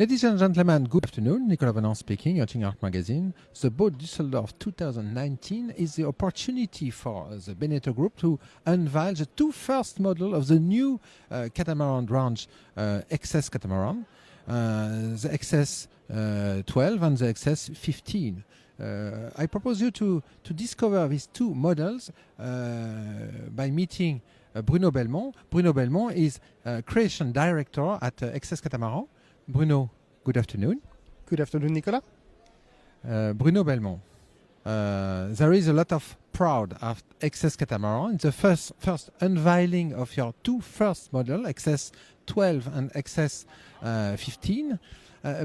Ladies and gentlemen, good afternoon. Nicolas Venant speaking, Yachting Art Magazine. The boat Düsseldorf 2019 is the opportunity for the Beneteau Group to unveil the two first models of the new catamaran range XS catamaran, the XS 12 and the XS 15. I propose you to discover these two models by meeting Bruno Belmont. Bruno Belmont is creation director at XS Catamaran. Bruno, good afternoon. Good afternoon, Nicolas. Bruno Belmont. There is a lot of proud of XS Catamaran. It's the first unveiling of your two first model, XS 12 and XS 15.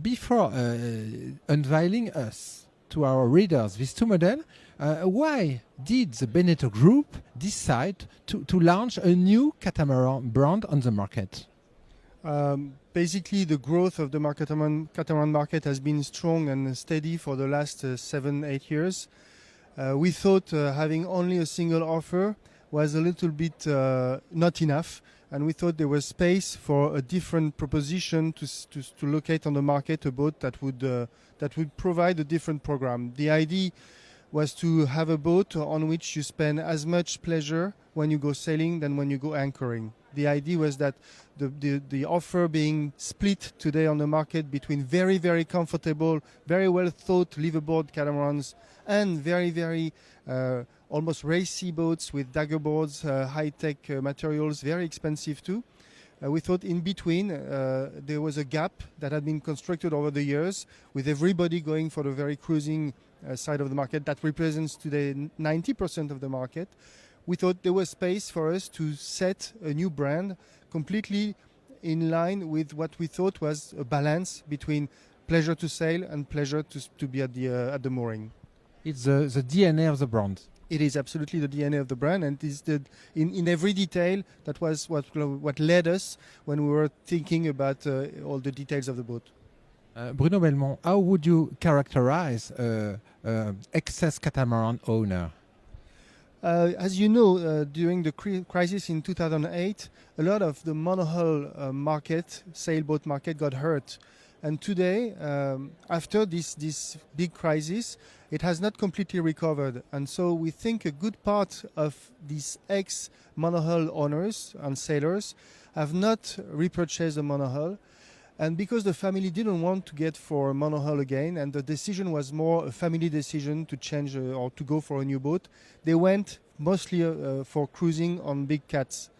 Before unveiling us to our readers these two models, why did the Beneteau Group decide to launch a new catamaran brand on the market? Basically, the growth of the catamaran market has been strong and steady for the last 7-8 years. We thought having only a single offer was a little bit not enough, and we thought there was space for a different proposition to locate on the market a boat that would provide a different program. The idea was to have a boat on which you spend as much pleasure when you go sailing than when you go anchoring. The idea was that the offer being split today on the market between very, very comfortable, very well thought liveaboard catamarans and very, very almost racy boats with dagger boards, high-tech materials, very expensive too. We thought in between there was a gap that had been constructed over the years with everybody going for the very cruising side of the market that represents today 90% of the market. We thought there was space for us to set a new brand completely in line with what we thought was a balance between pleasure to sail and pleasure to be at the mooring. It's the DNA of the brand. It is absolutely the DNA of the brand, and it's in every detail that was what led us when we were thinking about all the details of the boat. Bruno Belmont, how would you characterize XS catamaran owner? As you know, during the crisis in 2008, a lot of the monohull market, sailboat market, got hurt. And today, after this big crisis, it has not completely recovered. And so we think a good part of these ex-monohull owners and sailors have not repurchased a monohull. And because the family didn't want to get for a monohull again, and the decision was more a family decision to change or to go for a new boat, they went mostly for cruising on big cats.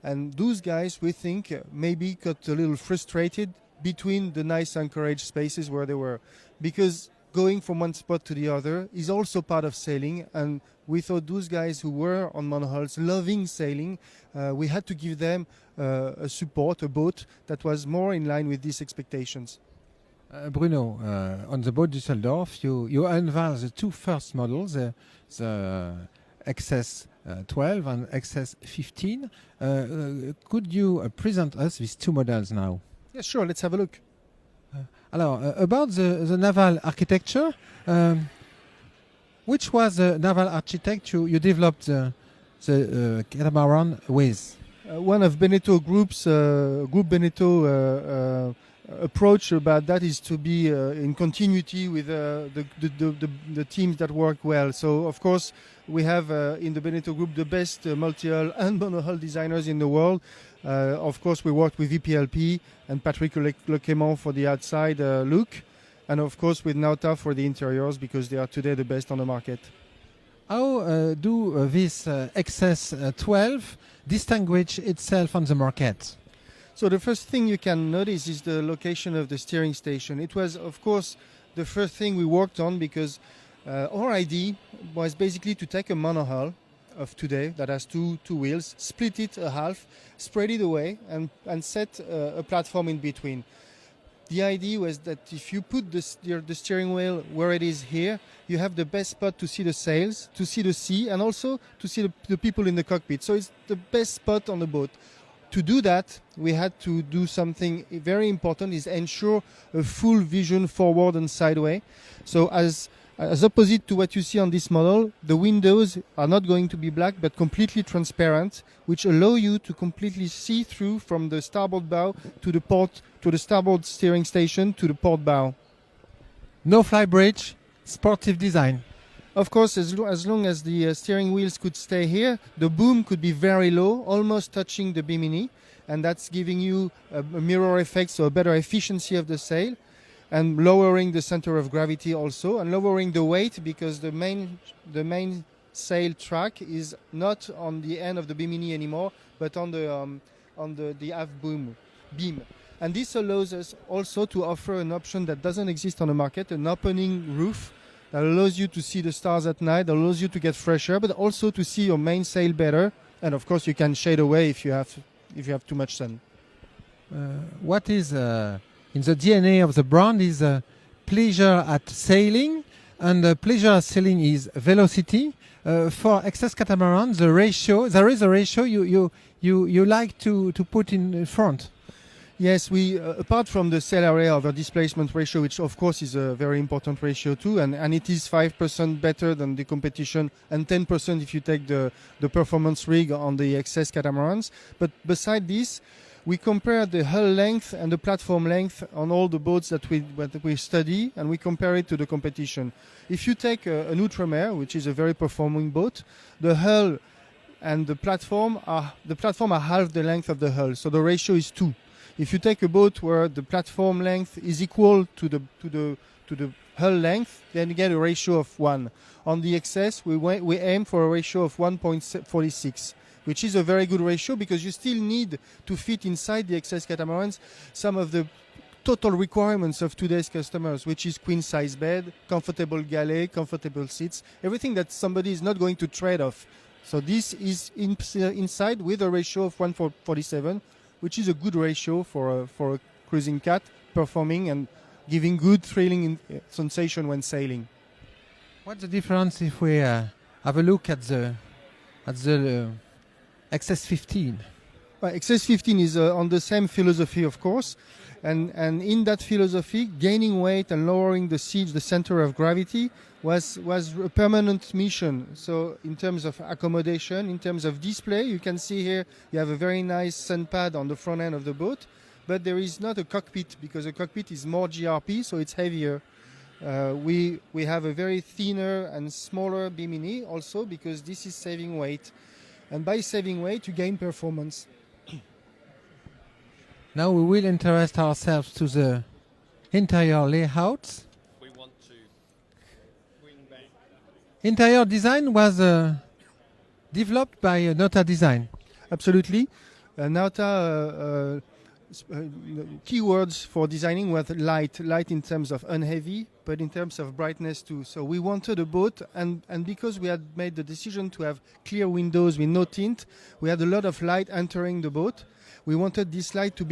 And those guys, we think, maybe got a little frustrated between the nice anchorage spaces where they were, because going from one spot to the other is also part of sailing. And we thought those guys who were on monohulls, loving sailing, we had to give them a support, a boat that was more in line with these expectations. Bruno, on the boat Düsseldorf, you unveil the two first models, the XS 12 and XS 15. Could you present us these two models now? Yes, sure. Let's have a look. About the Naval Architecture, which was the Naval Architecture you developed the catamaran with? One of Beneteau Group's Group Beneteau approach about that is to be in continuity with the teams that work well. So, of course, we have in the Beneteau Group the best multi-hull and monohull designers in the world. Of course, we worked with VPLP and Patrick Lequemont for the outside look, and of course with Nauta for the interiors, because they are today the best on the market. How do this XS 12 distinguish itself on the market? So the first thing you can notice is the location of the steering station. It was, of course, the first thing we worked on, because our idea was basically to take a monohull of today that has two wheels, split it a half, spread it away, and set a platform in between. The idea was that if you put the steering wheel where it is here, you have the best spot to see the sails, to see the sea, and also to see the people in the cockpit. So it's the best spot on the boat. To do that, we had to do something very important, is ensure a full vision forward and sideways. So as As opposite to what you see on this model, the windows are not going to be black but completely transparent, which allow you to completely see through from the starboard bow to the port, to the starboard steering station to the port bow. No fly bridge, sportive design. Of course, as long as the steering wheels could stay here, the boom could be very low, almost touching the bimini, and that's giving you a mirror effect, so a better efficiency of the sail, and lowering the center of gravity also, and lowering the weight because the main sail track is not on the end of the bimini anymore, but on the aft beam. And this allows us also to offer an option that doesn't exist on the market, an opening roof that allows you to see the stars at night, that allows you to get fresh air, but also to see your main sail better. And of course, you can shade away if you have too much sun. What is in the DNA of the brand is pleasure at sailing, and pleasure at sailing is velocity. For excess catamaran, there is a ratio you like to put in front. Yes, we apart from the sail area of a displacement ratio, which of course is a very important ratio too, and it is 5% better than the competition, and 10% if you take the performance rig on the excess catamarans. But beside this, we compare the hull length and the platform length on all the boats that we study, and we compare it to the competition. If you take an Outremer, which is a very performing boat, the hull and the platform are half the length of the hull, so the ratio is 2. If you take a boat where the platform length is equal to the hull length, then you get a ratio of 1. On the excess, we aim for a ratio of 1.46, which is a very good ratio because you still need to fit inside the excess catamarans some of the total requirements of today's customers, which is queen size bed, comfortable galley, comfortable seats, everything that somebody is not going to trade off. So this is inside with a ratio of 1.47, which is a good ratio for a cruising cat, performing and giving good thrilling sensation when sailing. What's the difference if we have a look at the XS15? XS15 is on the same philosophy, of course, and in that philosophy, gaining weight and lowering the center of gravity was a permanent mission. So in terms of accommodation, in terms of display, you can see here you have a very nice sun pad on the front end of the boat, but there is not a cockpit because a cockpit is more GRP, so it's heavier. We have a very thinner and smaller bimini also because this is saving weight. And by saving weight, you gain performance. Now we will interest ourselves to the interior layout. We want to bring back. Interior design was developed by Nauta Design. Absolutely. Nauta keywords for designing were light in terms of unheavy, but in terms of brightness too. So we wanted a boat, and because we had made the decision to have clear windows with no tint, we had a lot of light entering the boat. We wanted this light to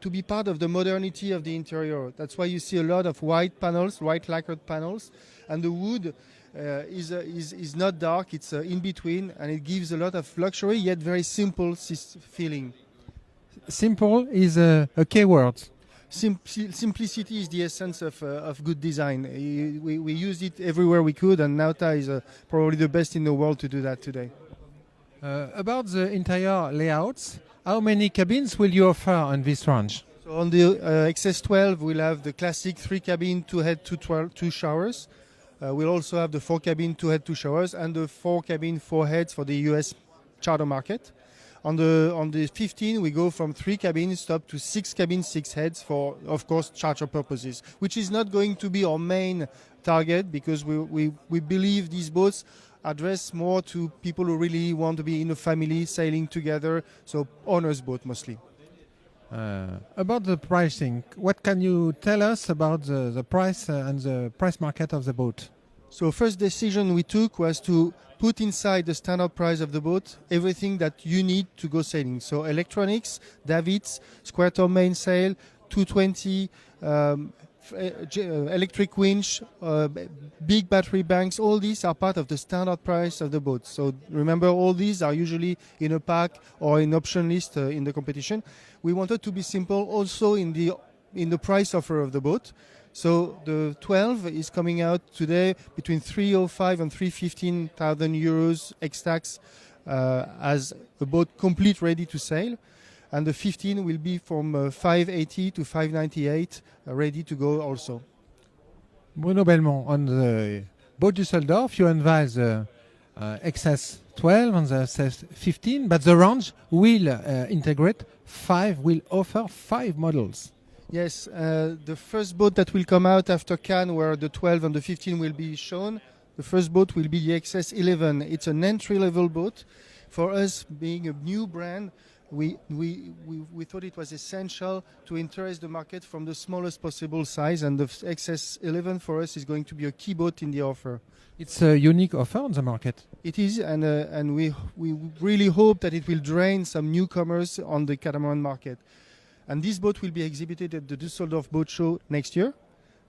be part of the modernity of the interior. That's why you see a lot of white panels, white lacquered panels, and the wood is not dark. It's in between, and it gives a lot of luxury yet very simple feeling. Simple is a key word. Simplicity is the essence of good design. We used it everywhere we could, and Nauta is probably the best in the world to do that today. About the interior layouts, how many cabins will you offer on this range? So on the XS12, we'll have the classic 3-cabin, 2-head, 2 showers. We'll also have the 4-cabin, 2-head, 2 showers, and the 4-cabin, 4 heads for the US charter market. On the 15, we go from 3 cabins up to 6 cabins, 6 heads for, of course, charter purposes, which is not going to be our main target because we believe these boats address more to people who really want to be in a family sailing together, so owner's boat mostly. About the pricing, what can you tell us about the price and the price market of the boat? So first decision we took was to put inside the standard price of the boat everything that you need to go sailing. So electronics, davits, square top mainsail, 220, electric winch, big battery banks, all these are part of the standard price of the boat. So remember, all these are usually in a pack or in option list in the competition. We wanted to be simple also in the price offer of the boat. So the 12 is coming out today between 305 and 315,000 euros ex-tax as a boat complete ready to sail. And the 15 will be from 580 to 598 ready to go also. Bruno Belmont, on the boat Düsseldorf, you unveil the XS 12 and the XS 15, but the range will will offer 5 models. Yes, the first boat that will come out after Cannes, where the 12 and the 15 will be shown, the first boat will be the XS 11. It's an entry-level boat. For us, being a new brand, we thought it was essential to interest the market from the smallest possible size, and the XS 11 for us is going to be a key boat in the offer. It's a unique offer on the market. It is, and we really hope that it will drain some newcomers on the catamaran market. And this boat will be exhibited at the Düsseldorf Boat Show next year.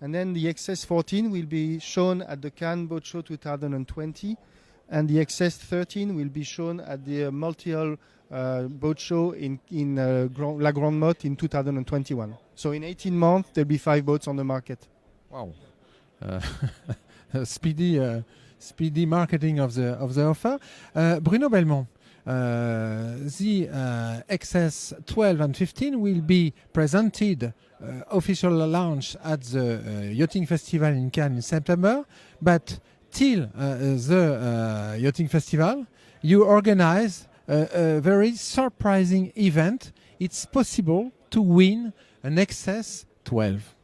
And then the XS 14 will be shown at the Cannes Boat Show 2020. And the XS 13 will be shown at the multi-hull boat show in La Grande Motte in 2021. So in 18 months, there'll be 5 boats on the market. Wow. Speedy marketing of the offer. Bruno Belmont. The XS 12 and 15 will be presented official launch at the Yachting Festival in Cannes in September, but till the Yachting Festival you organize a very surprising event. It's possible to win an XS 12.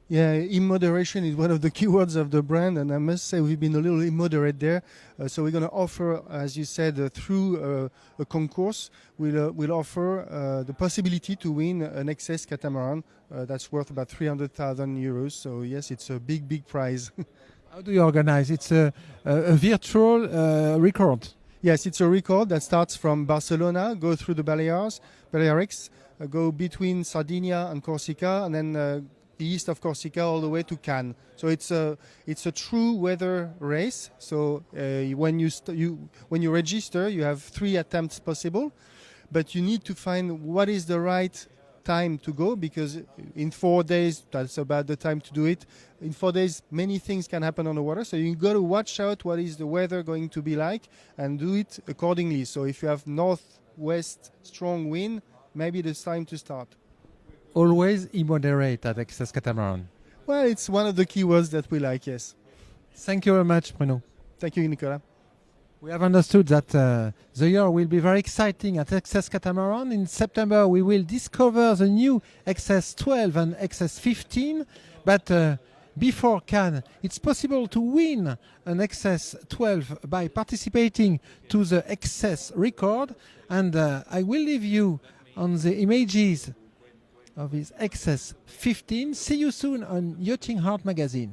Yeah, immoderation is one of the keywords of the brand, and I must say we've been a little immoderate there. So we're going to offer, as you said, through a concourse, we'll offer the possibility to win an XS catamaran that's worth about 300,000 euros. So yes, it's a big prize. How do you organize? It's a virtual record. Yes, it's a record that starts from Barcelona, go through the Balearics, go between Sardinia and Corsica, and then the east of Corsica all the way to Cannes. So it's a true weather race. So when you register, you have 3 attempts possible, but you need to find what is the right time to go, because in 4 days, that's about the time to do it. In 4 days, many things can happen on the water. So you've got to watch out what is the weather going to be like and do it accordingly. So if you have northwest strong wind, maybe it's time to start. Always immoderate at XS Catamaran. Well, it's one of the keywords that we like, yes. Thank you very much, Bruno. Thank you, Nicolas. We have understood that the year will be very exciting at XS Catamaran. In September, we will discover the new XS 12 and XS 15. But before Cannes, it's possible to win an XS 12 by participating to the XS record. And I will leave you on the images of his XS 15. See you soon on Yachting Heart magazine.